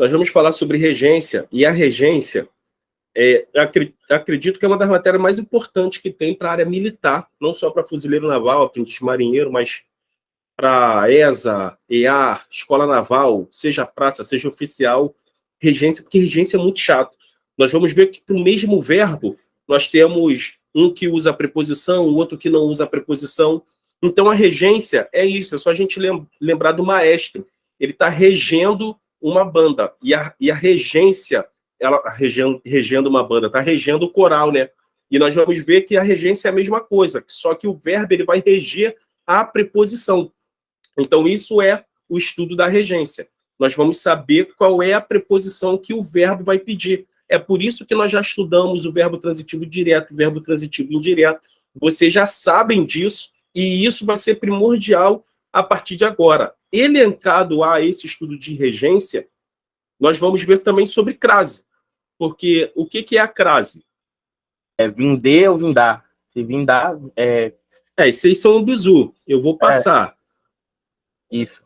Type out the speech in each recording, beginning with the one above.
Nós vamos falar sobre regência, e a regência, acredito que é uma das matérias mais importantes que tem para a área militar, não só para fuzileiro naval, aprendiz marinheiro, mas para ESA, EAR, Escola Naval, seja praça, seja oficial, regência, porque regência é muito chato. Nós vamos ver que para o mesmo verbo, nós temos um que usa a preposição, o outro que não usa a preposição. Então, a regência é isso, é só a gente lembrar do maestro. Ele está regendo uma banda, e a regência, ela regendo uma banda, está regendo o coral, né? E nós vamos ver que a regência é a mesma coisa, só que o verbo ele vai reger a preposição. Então, isso é o estudo da regência. Nós vamos saber qual é a preposição que o verbo vai pedir. É por isso que nós já estudamos o verbo transitivo direto, o verbo transitivo indireto. Vocês já sabem disso, e isso vai ser primordial a partir de agora. Elencado a esse estudo de regência, nós vamos ver também sobre crase. Porque o que é a crase? É vindê ou vindar. Se vindar, esses são o bizu. Eu vou passar. Isso.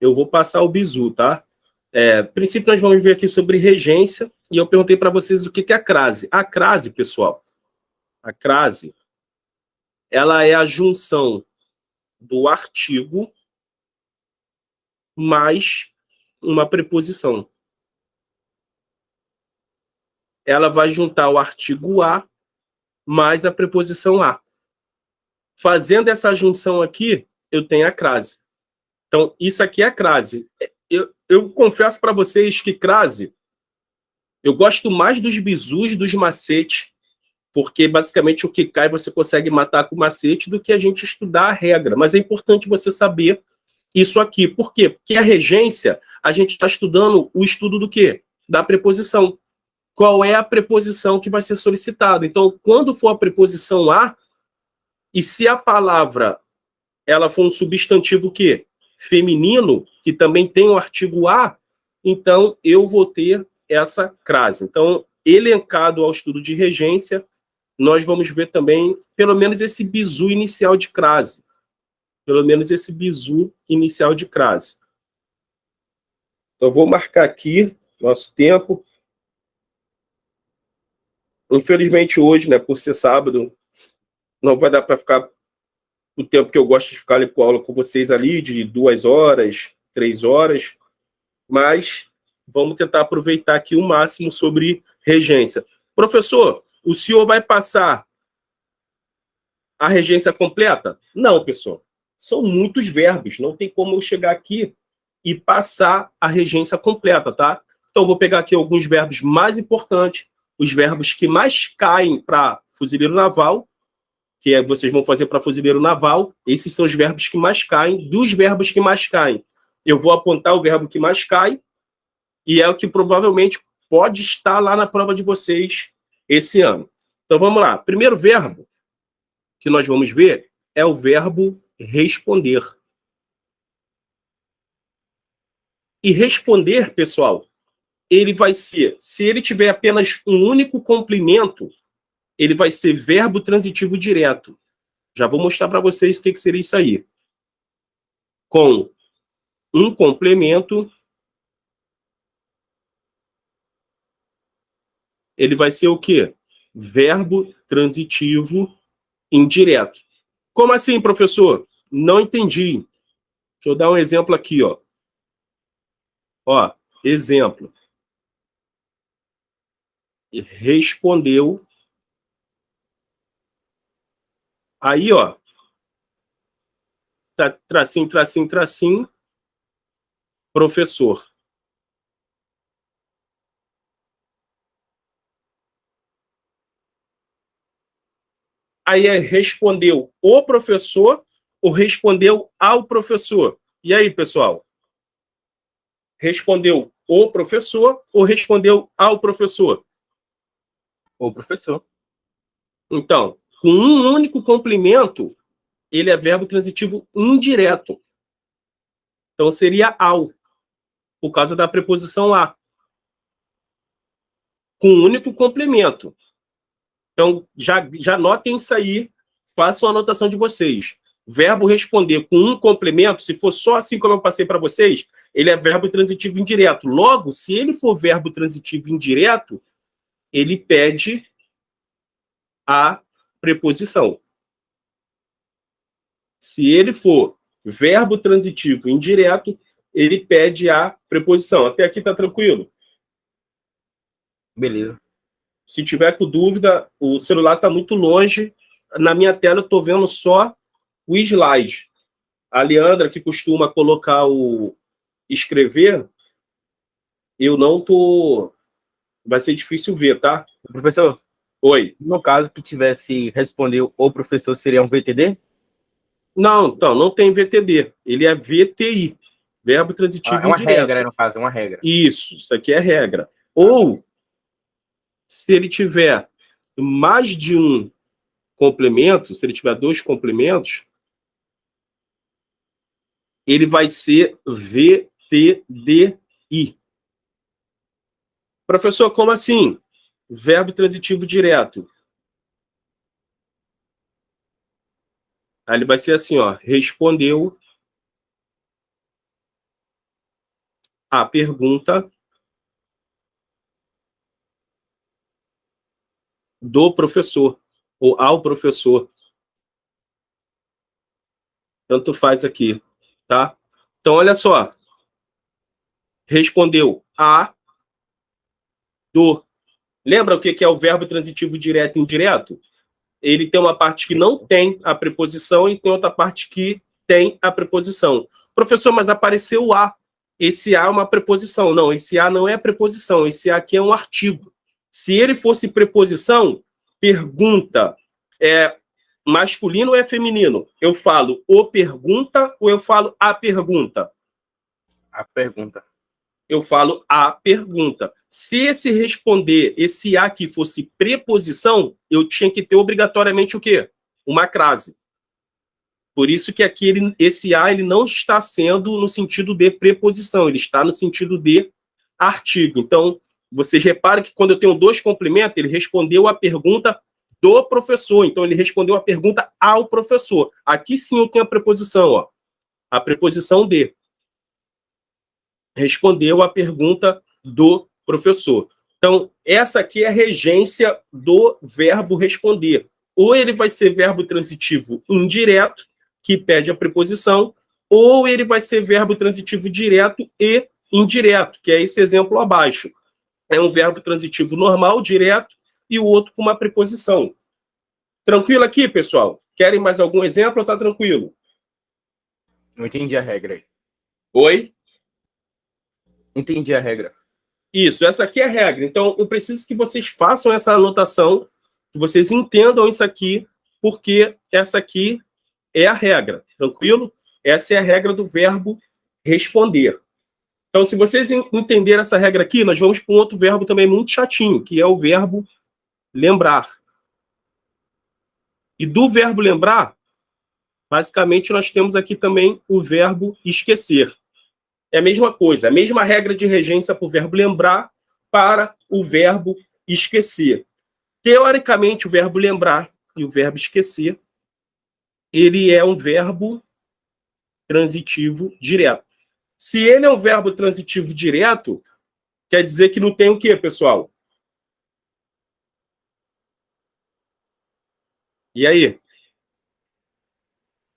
Eu vou passar o bizu, tá? A princípio, nós vamos ver aqui sobre regência, e eu perguntei para vocês o que é a crase. A crase, pessoal, a crase, ela é a junção do artigo mais uma preposição. Ela vai juntar o artigo a mais a preposição a. Fazendo essa junção aqui, eu tenho a crase. Então, isso aqui é a crase. Eu confesso para vocês que crase, eu gosto mais dos bizus, dos macetes, porque basicamente o que cai você consegue matar com macete do que a gente estudar a regra. Mas é importante você saber isso aqui. Por quê? Porque a regência, a gente está estudando o estudo do quê? Da preposição. Qual é a preposição que vai ser solicitada? Então, quando for a preposição a, e se a palavra ela for um substantivo quê? Feminino, que também tem o artigo a, então eu vou ter essa crase. Então, elencado ao estudo de regência, nós vamos ver também, pelo menos, esse bizu inicial de crase. Pelo menos esse bizu inicial de crase. Então, eu vou marcar aqui nosso tempo. Infelizmente, hoje, né, por ser sábado, não vai dar para ficar o tempo que eu gosto de ficar ali com a aula com vocês ali, de 2 horas, 3 horas, mas vamos tentar aproveitar aqui o máximo sobre regência. Professor, o senhor vai passar a regência completa? Não, pessoal. São muitos verbos, não tem como eu chegar aqui e passar a regência completa, tá? Então, eu vou pegar aqui alguns verbos mais importantes, os verbos que mais caem para fuzileiro naval, que vocês vão fazer para fuzileiro naval. Esses são os verbos que mais caem. Dos verbos que mais caem, eu vou apontar o verbo que mais cai, e é o que provavelmente pode estar lá na prova de vocês esse ano. Então, vamos lá. Primeiro verbo que nós vamos ver é o verbo responder. E responder, pessoal, ele vai ser, se ele tiver apenas um único complemento, ele vai ser verbo transitivo direto. Já vou mostrar para vocês o que seria isso aí. Com um complemento, ele vai ser o quê? Verbo transitivo indireto. Como assim, professor? Não entendi. Deixa eu dar um exemplo aqui, ó. Ó, exemplo. Respondeu. Aí, ó. Tracinho, tracinho, tracinho. Professor. Aí respondeu o professor ou respondeu ao professor? E aí, pessoal? Respondeu o professor ou respondeu ao professor? O professor. Então, com um único complemento, ele é verbo transitivo indireto. Então, seria ao, por causa da preposição a. Com um único complemento. Então, já notem isso aí, façam a anotação de vocês. Verbo responder com um complemento, se for só assim como eu passei para vocês, ele é verbo transitivo indireto. Logo, se ele for verbo transitivo indireto, ele pede a preposição. Se ele for verbo transitivo indireto, ele pede a preposição. Até aqui tá tranquilo? Beleza. Se tiver com dúvida, o celular está muito longe. Na minha tela eu estou vendo só o slide. A Leandra, que costuma colocar o escrever, eu não tô. Vai ser difícil ver, tá? Professor, Oi. no caso que tivesse respondeu o professor, seria um VTD? Não, então, não tem VTD. Ele é VTI, verbo transitivo É uma indireto. regra, no caso, é uma regra. Isso aqui é regra. Ou, se ele tiver mais de um complemento, se ele tiver 2 complementos, ele vai ser VTDI. Professor, como assim? Verbo transitivo direto. Aí ele vai ser assim, ó, respondeu a pergunta do professor, ou ao professor. Tanto faz aqui, tá? Então, olha só. Respondeu a do. Lembra o que é o verbo transitivo direto e indireto? Ele tem uma parte que não tem a preposição e tem outra parte que tem a preposição. Professor, mas apareceu o a. Esse a é uma preposição. Não, esse a não é preposição. Esse a aqui é um artigo. Se ele fosse preposição, pergunta é masculino ou é feminino? Eu falo o pergunta ou eu falo a pergunta? A pergunta. Eu falo a pergunta. Se esse responder, esse a aqui fosse preposição, eu tinha que ter obrigatoriamente o quê? Uma crase. Por isso que aqui esse a ele não está sendo no sentido de preposição, ele está no sentido de artigo. Então, vocês reparam que quando eu tenho 2 complementos, ele respondeu a pergunta do professor. Então, ele respondeu a pergunta ao professor. Aqui sim eu tenho a preposição, ó. A preposição de. Respondeu a pergunta do professor. Então, essa aqui é a regência do verbo responder. Ou ele vai ser verbo transitivo indireto, que pede a preposição, ou ele vai ser verbo transitivo direto e indireto, que é esse exemplo abaixo. É um verbo transitivo normal, direto, e o outro com uma preposição. Tranquilo aqui, pessoal? Querem mais algum exemplo ou está tranquilo? Não entendi a regra aí. Oi? Entendi a regra. Isso, essa aqui é a regra. Então, eu preciso que vocês façam essa anotação, que vocês entendam isso aqui, porque essa aqui é a regra, tranquilo? Essa é a regra do verbo responder. Então, se vocês entenderem essa regra aqui, nós vamos para um outro verbo também muito chatinho, que é o verbo lembrar. E do verbo lembrar, basicamente, nós temos aqui também o verbo esquecer. É a mesma coisa, a mesma regra de regência para o verbo lembrar para o verbo esquecer. Teoricamente, o verbo lembrar e o verbo esquecer, ele é um verbo transitivo direto. Se ele é um verbo transitivo direto, quer dizer que não tem o quê, pessoal? E aí?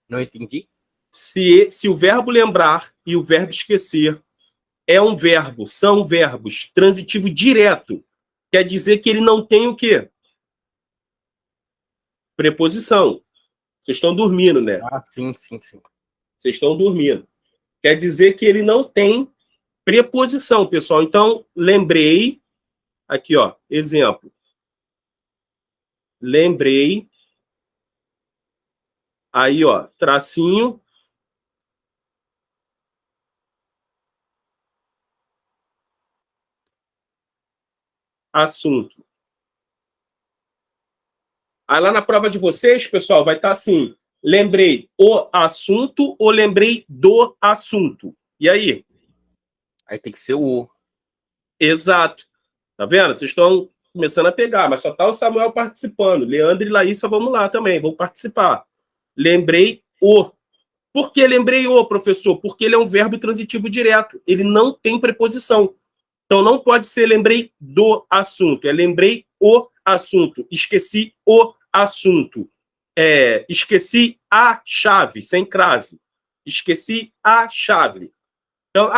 Não entendi? Se o verbo lembrar e o verbo esquecer são verbos transitivo direto, quer dizer que ele não tem o quê? Preposição. Vocês estão dormindo, né? Ah, sim. Vocês estão dormindo. Quer dizer que ele não tem preposição, pessoal. Então, lembrei, aqui, ó, exemplo. Lembrei, aí, ó, tracinho, assunto. Aí lá na prova de vocês, pessoal, vai estar assim, lembrei o assunto ou lembrei do assunto? E aí? Aí tem que ser o. Exato. Tá vendo? Vocês estão começando a pegar, mas só tá o Samuel participando. Leandro e Laísa, vamos lá também, vão participar. Lembrei o. Por que lembrei o, professor? Porque ele é um verbo transitivo direto. Ele não tem preposição. Então, não pode ser lembrei do assunto. É lembrei o assunto. Esqueci o assunto. Esqueci a chave, sem crase. Esqueci a chave. Então,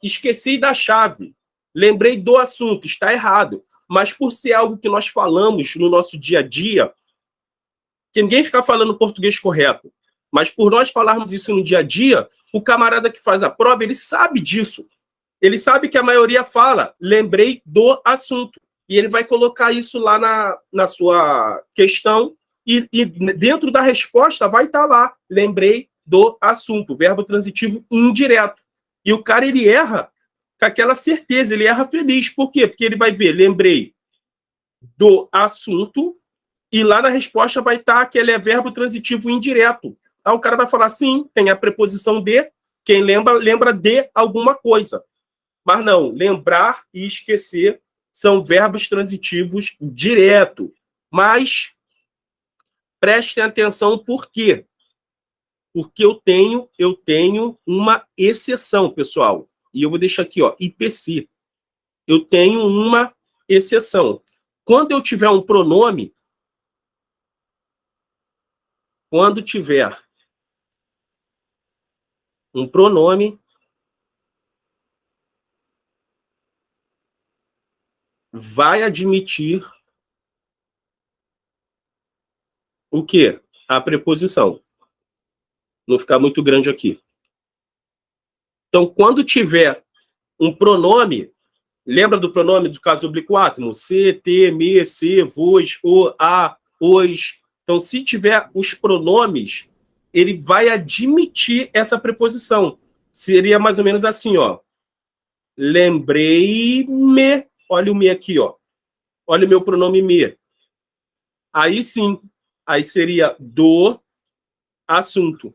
esqueci da chave. Lembrei do assunto. Está errado. Mas por ser algo que nós falamos no nosso dia a dia, que ninguém fica falando português correto, mas por nós falarmos isso no dia a dia, o camarada que faz a prova, ele sabe disso. Ele sabe que a maioria fala, lembrei do assunto. E ele vai colocar isso lá na sua questão e dentro da resposta vai estar lá, lembrei do assunto, verbo transitivo indireto. E o cara, ele erra com aquela certeza, ele erra feliz. Por quê? Porque ele vai ver, lembrei do assunto, e lá na resposta vai estar que ele é verbo transitivo indireto. Aí o cara vai falar, sim, tem a preposição de, quem lembra de alguma coisa. Mas não, lembrar e esquecer são verbos transitivos direto. Mas prestem atenção por quê? Porque eu tenho uma exceção, pessoal. E eu vou deixar aqui, ó, IPC. Eu tenho uma exceção. Quando eu tiver um pronome, vai admitir o quê? A preposição. Não ficar muito grande aqui. Então, quando tiver um pronome, lembra do pronome do caso oblíquo átomo? Se, te, me, se, vos, o, a, os. Então, se tiver os pronomes, ele vai admitir essa preposição. Seria mais ou menos assim, ó. Lembrei-me. Olha o me aqui, ó. Olha o meu pronome me. Aí sim, aí seria do assunto.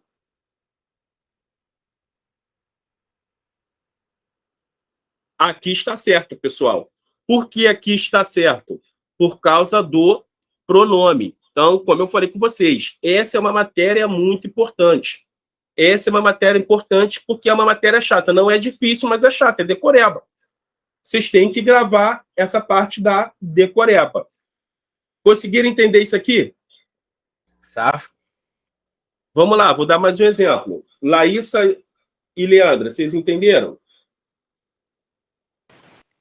Aqui está certo, pessoal. Por que aqui está certo? Por causa do pronome. Então, como eu falei com vocês, essa é uma matéria muito importante. Essa é uma matéria importante porque é uma matéria chata. Não é difícil, mas é chata, é decoreba. Vocês têm que gravar essa parte da decoreba. Conseguiram entender isso aqui? Safo. Vamos lá, vou dar mais um exemplo. Laísa e Leandra, vocês entenderam?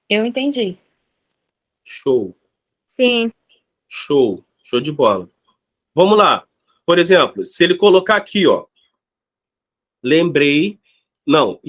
Eu entendi. Show. Sim. Show. Show de bola. Vamos lá. Por exemplo, se ele colocar aqui, ó. Lembrei. Não,